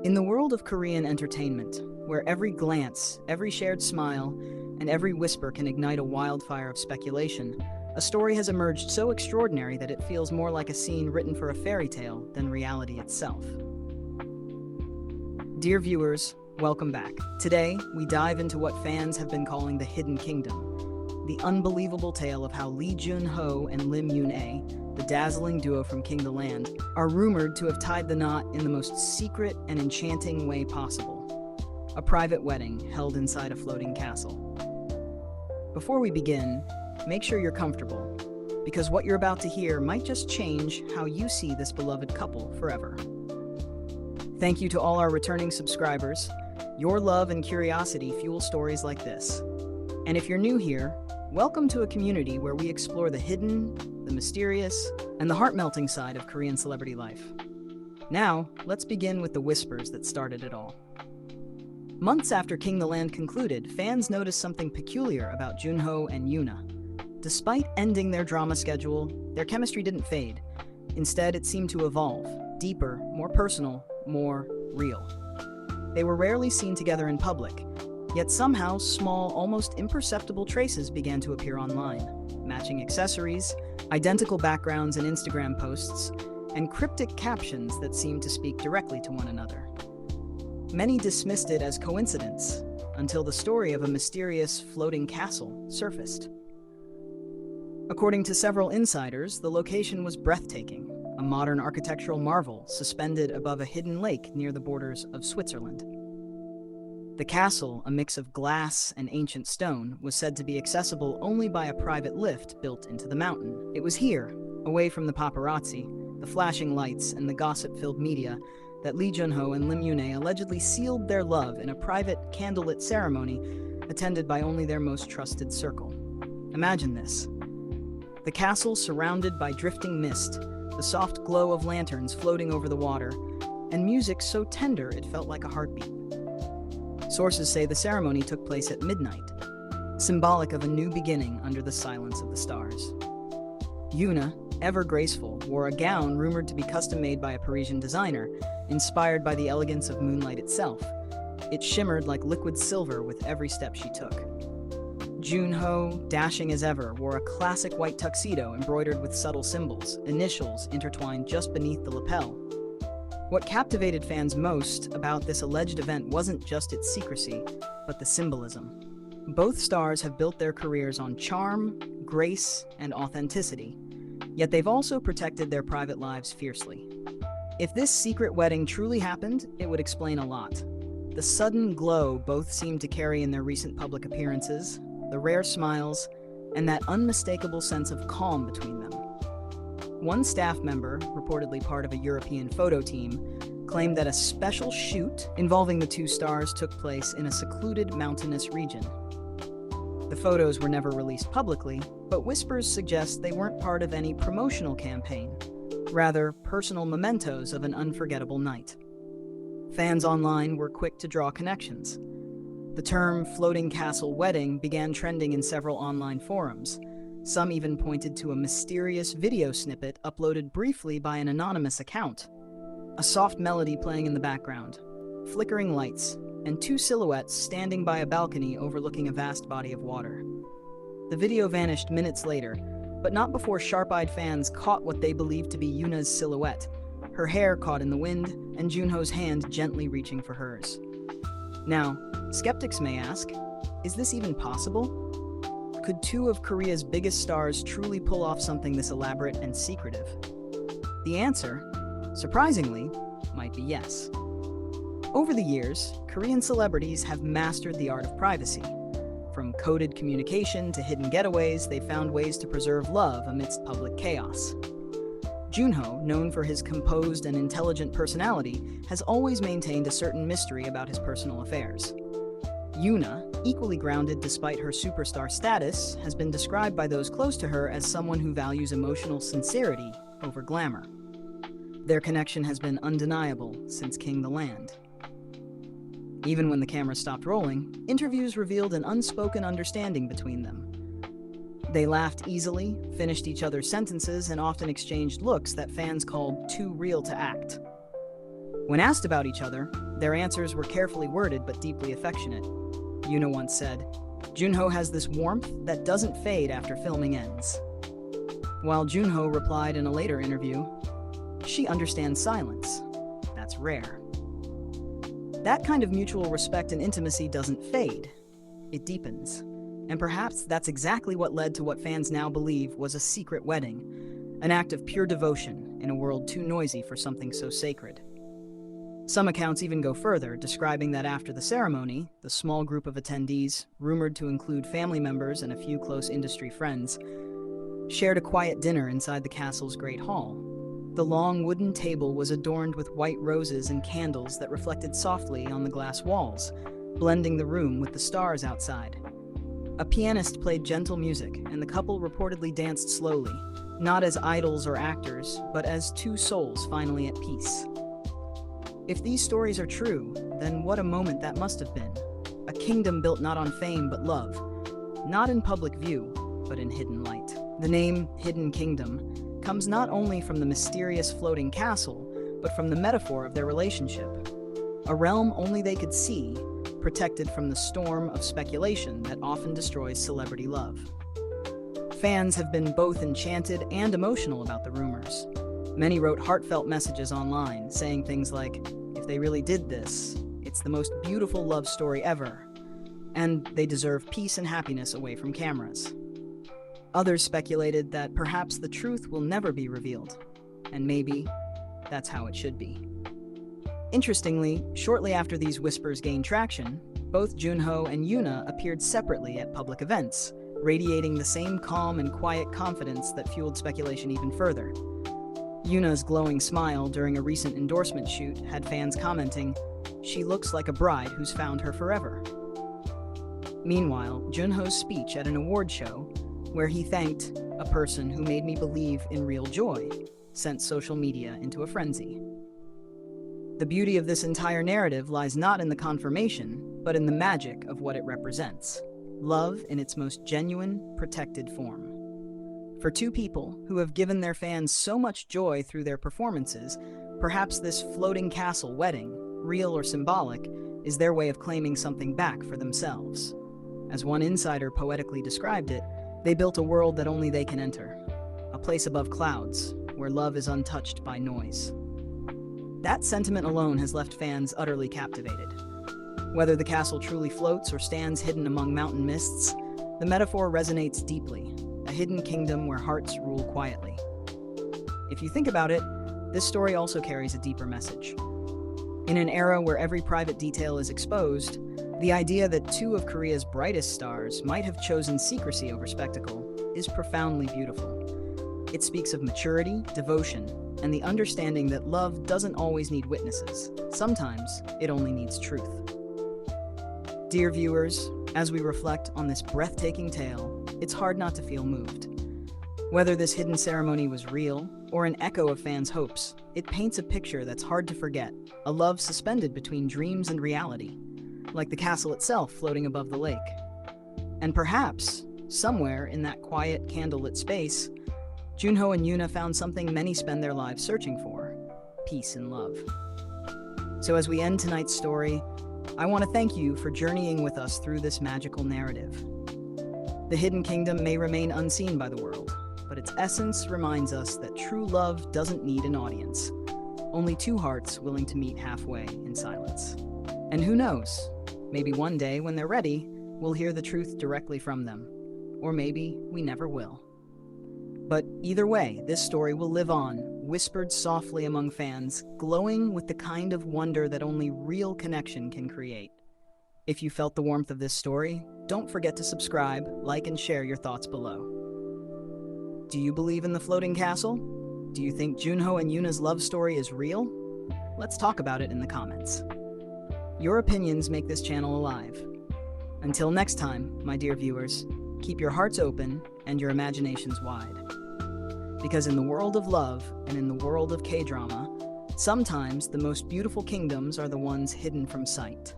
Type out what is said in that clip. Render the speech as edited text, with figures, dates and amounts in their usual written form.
In the world of Korean entertainment, where every glance, every shared smile, and every whisper can ignite a wildfire of speculation, a story has emerged so extraordinary that it feels more like a scene written for a fairy tale than reality itself. Dear viewers, welcome back. Today, we dive into what fans have been calling the Hidden Kingdom, the unbelievable tale of how Lee Jun-Ho and Lim Yoon-A, the dazzling duo from King the Land, are rumored to have tied the knot in the most secret and enchanting way possible. A private wedding held inside a floating castle. Before we begin, make sure you're comfortable, because what you're about to hear might just change how you see this beloved couple forever. Thank you to all our returning subscribers. Your love and curiosity fuel stories like this. And if you're new here, welcome to a community where we explore the hidden, the mysterious, and the heart-melting side of Korean celebrity life. Now, let's begin with the whispers that started it all. Months after King the Land concluded, fans noticed something peculiar about Jun-Ho and Yoona. Despite ending their drama schedule, their chemistry didn't fade. Instead, it seemed to evolve, deeper, more personal, more real. They were rarely seen together in public, yet somehow small, almost imperceptible traces began to appear online. Matching accessories, identical backgrounds in Instagram posts, and cryptic captions that seemed to speak directly to one another. Many dismissed it as coincidence, until the story of a mysterious floating castle surfaced. According to several insiders, the location was breathtaking, a modern architectural marvel suspended above a hidden lake near the borders of Switzerland. The castle, a mix of glass and ancient stone, was said to be accessible only by a private lift built into the mountain. It was here, away from the paparazzi, the flashing lights, and the gossip-filled media, that Lee Jun-Ho and Lim Yoon-A allegedly sealed their love in a private, candlelit ceremony attended by only their most trusted circle. Imagine this. The castle surrounded by drifting mist, the soft glow of lanterns floating over the water, and music so tender it felt like a heartbeat. Sources say the ceremony took place at midnight, symbolic of a new beginning under the silence of the stars. Yoona, ever graceful, wore a gown rumored to be custom-made by a Parisian designer, inspired by the elegance of moonlight itself. It shimmered like liquid silver with every step she took. Jun-Ho, dashing as ever, wore a classic white tuxedo embroidered with subtle symbols, initials intertwined just beneath the lapel. What captivated fans most about this alleged event wasn't just its secrecy, but the symbolism. Both stars have built their careers on charm, grace, and authenticity, yet they've also protected their private lives fiercely. If this secret wedding truly happened, it would explain a lot. The sudden glow both seemed to carry in their recent public appearances, the rare smiles, and that unmistakable sense of calm between them. One staff member, reportedly part of a European photo team, claimed that a special shoot involving the two stars took place in a secluded mountainous region. The photos were never released publicly, but whispers suggest they weren't part of any promotional campaign, rather personal mementos of an unforgettable night. Fans online were quick to draw connections. The term floating castle wedding began trending in several online forums. Some even pointed to a mysterious video snippet uploaded briefly by an anonymous account. A soft melody playing in the background, flickering lights, and two silhouettes standing by a balcony overlooking a vast body of water. The video vanished minutes later, but not before sharp-eyed fans caught what they believed to be YoonA's silhouette, her hair caught in the wind, and Jun-Ho's hand gently reaching for hers. Now, skeptics may ask, is this even possible? Could two of Korea's biggest stars truly pull off something this elaborate and secretive? The answer, surprisingly, might be yes. Over the years, Korean celebrities have mastered the art of privacy. From coded communication to hidden getaways, they found ways to preserve love amidst public chaos. Jun-Ho, known for his composed and intelligent personality, has always maintained a certain mystery about his personal affairs. Yoona, equally grounded despite her superstar status, has been described by those close to her as someone who values emotional sincerity over glamour. Their connection has been undeniable since King the Land. Even when the camera stopped rolling, interviews revealed an unspoken understanding between them. They laughed easily, finished each other's sentences, and often exchanged looks that fans called too real to act. When asked about each other, Their answers were carefully worded but deeply affectionate. Yoona once said, "Jun-Ho has this warmth that doesn't fade after filming ends." While Jun-Ho replied in a later interview, "She understands silence. That's rare." That kind of mutual respect and intimacy doesn't fade. It deepens. And perhaps that's exactly what led to what fans now believe was a secret wedding, an act of pure devotion in a world too noisy for something so sacred. Some accounts even go further, describing that after the ceremony, the small group of attendees, rumored to include family members and a few close industry friends, shared a quiet dinner inside the castle's great hall. The long wooden table was adorned with white roses and candles that reflected softly on the glass walls, blending the room with the stars outside. A pianist played gentle music, and the couple reportedly danced slowly, not as idols or actors, but as two souls finally at peace. If these stories are true, then what a moment that must have been. A kingdom built not on fame but love, not in public view, but in hidden light. The name Hidden Kingdom comes not only from the mysterious floating castle, but from the metaphor of their relationship. A realm only they could see, protected from the storm of speculation that often destroys celebrity love. Fans have been both enchanted and emotional about the rumors. Many wrote heartfelt messages online, saying things like, "If they really did this, it's the most beautiful love story ever, and they deserve peace and happiness away from cameras." Others speculated that perhaps the truth will never be revealed, and maybe that's how it should be. Interestingly, shortly after these whispers gained traction, both Jun-Ho and Yoona appeared separately at public events, radiating the same calm and quiet confidence that fueled speculation even further. Yoona's glowing smile during a recent endorsement shoot had fans commenting, "She looks like a bride who's found her forever." Meanwhile, Jun-Ho's speech at an award show, where he thanked "a person who made me believe in real joy," sent social media into a frenzy. The beauty of this entire narrative lies not in the confirmation, but in the magic of what it represents. Love in its most genuine, protected form. For two people who have given their fans so much joy through their performances, perhaps this floating castle wedding, real or symbolic, is their way of claiming something back for themselves. As one insider poetically described it, they built a world that only they can enter, a place above clouds, where love is untouched by noise. That sentiment alone has left fans utterly captivated. Whether the castle truly floats or stands hidden among mountain mists, the metaphor resonates deeply, a hidden kingdom where hearts rule quietly. If you think about it, this story also carries a deeper message. In an era where every private detail is exposed, the idea that two of Korea's brightest stars might have chosen secrecy over spectacle is profoundly beautiful. It speaks of maturity, devotion, and the understanding that love doesn't always need witnesses. Sometimes it only needs truth. Dear viewers, as we reflect on this breathtaking tale, it's hard not to feel moved. Whether this hidden ceremony was real or an echo of fans' hopes, it paints a picture that's hard to forget, a love suspended between dreams and reality, like the castle itself floating above the lake. And perhaps, somewhere in that quiet, candlelit space, Jun-Ho and Yoona found something many spend their lives searching for: peace and love. So as we end tonight's story, I want to thank you for journeying with us through this magical narrative. The Hidden Kingdom may remain unseen by the world, but its essence reminds us that true love doesn't need an audience, only two hearts willing to meet halfway in silence. And who knows, maybe one day when they're ready, we'll hear the truth directly from them. Or maybe we never will. But either way, this story will live on, whispered softly among fans, glowing with the kind of wonder that only real connection can create. If you felt the warmth of this story, don't forget to subscribe, like, and share your thoughts below. Do you believe in the floating castle? Do you think Jun-Ho and Yoona's love story is real? Let's talk about it in the comments. Your opinions make this channel alive. Until next time, my dear viewers, keep your hearts open and your imaginations wide. Because in the world of love and in the world of K-drama, sometimes the most beautiful kingdoms are the ones hidden from sight.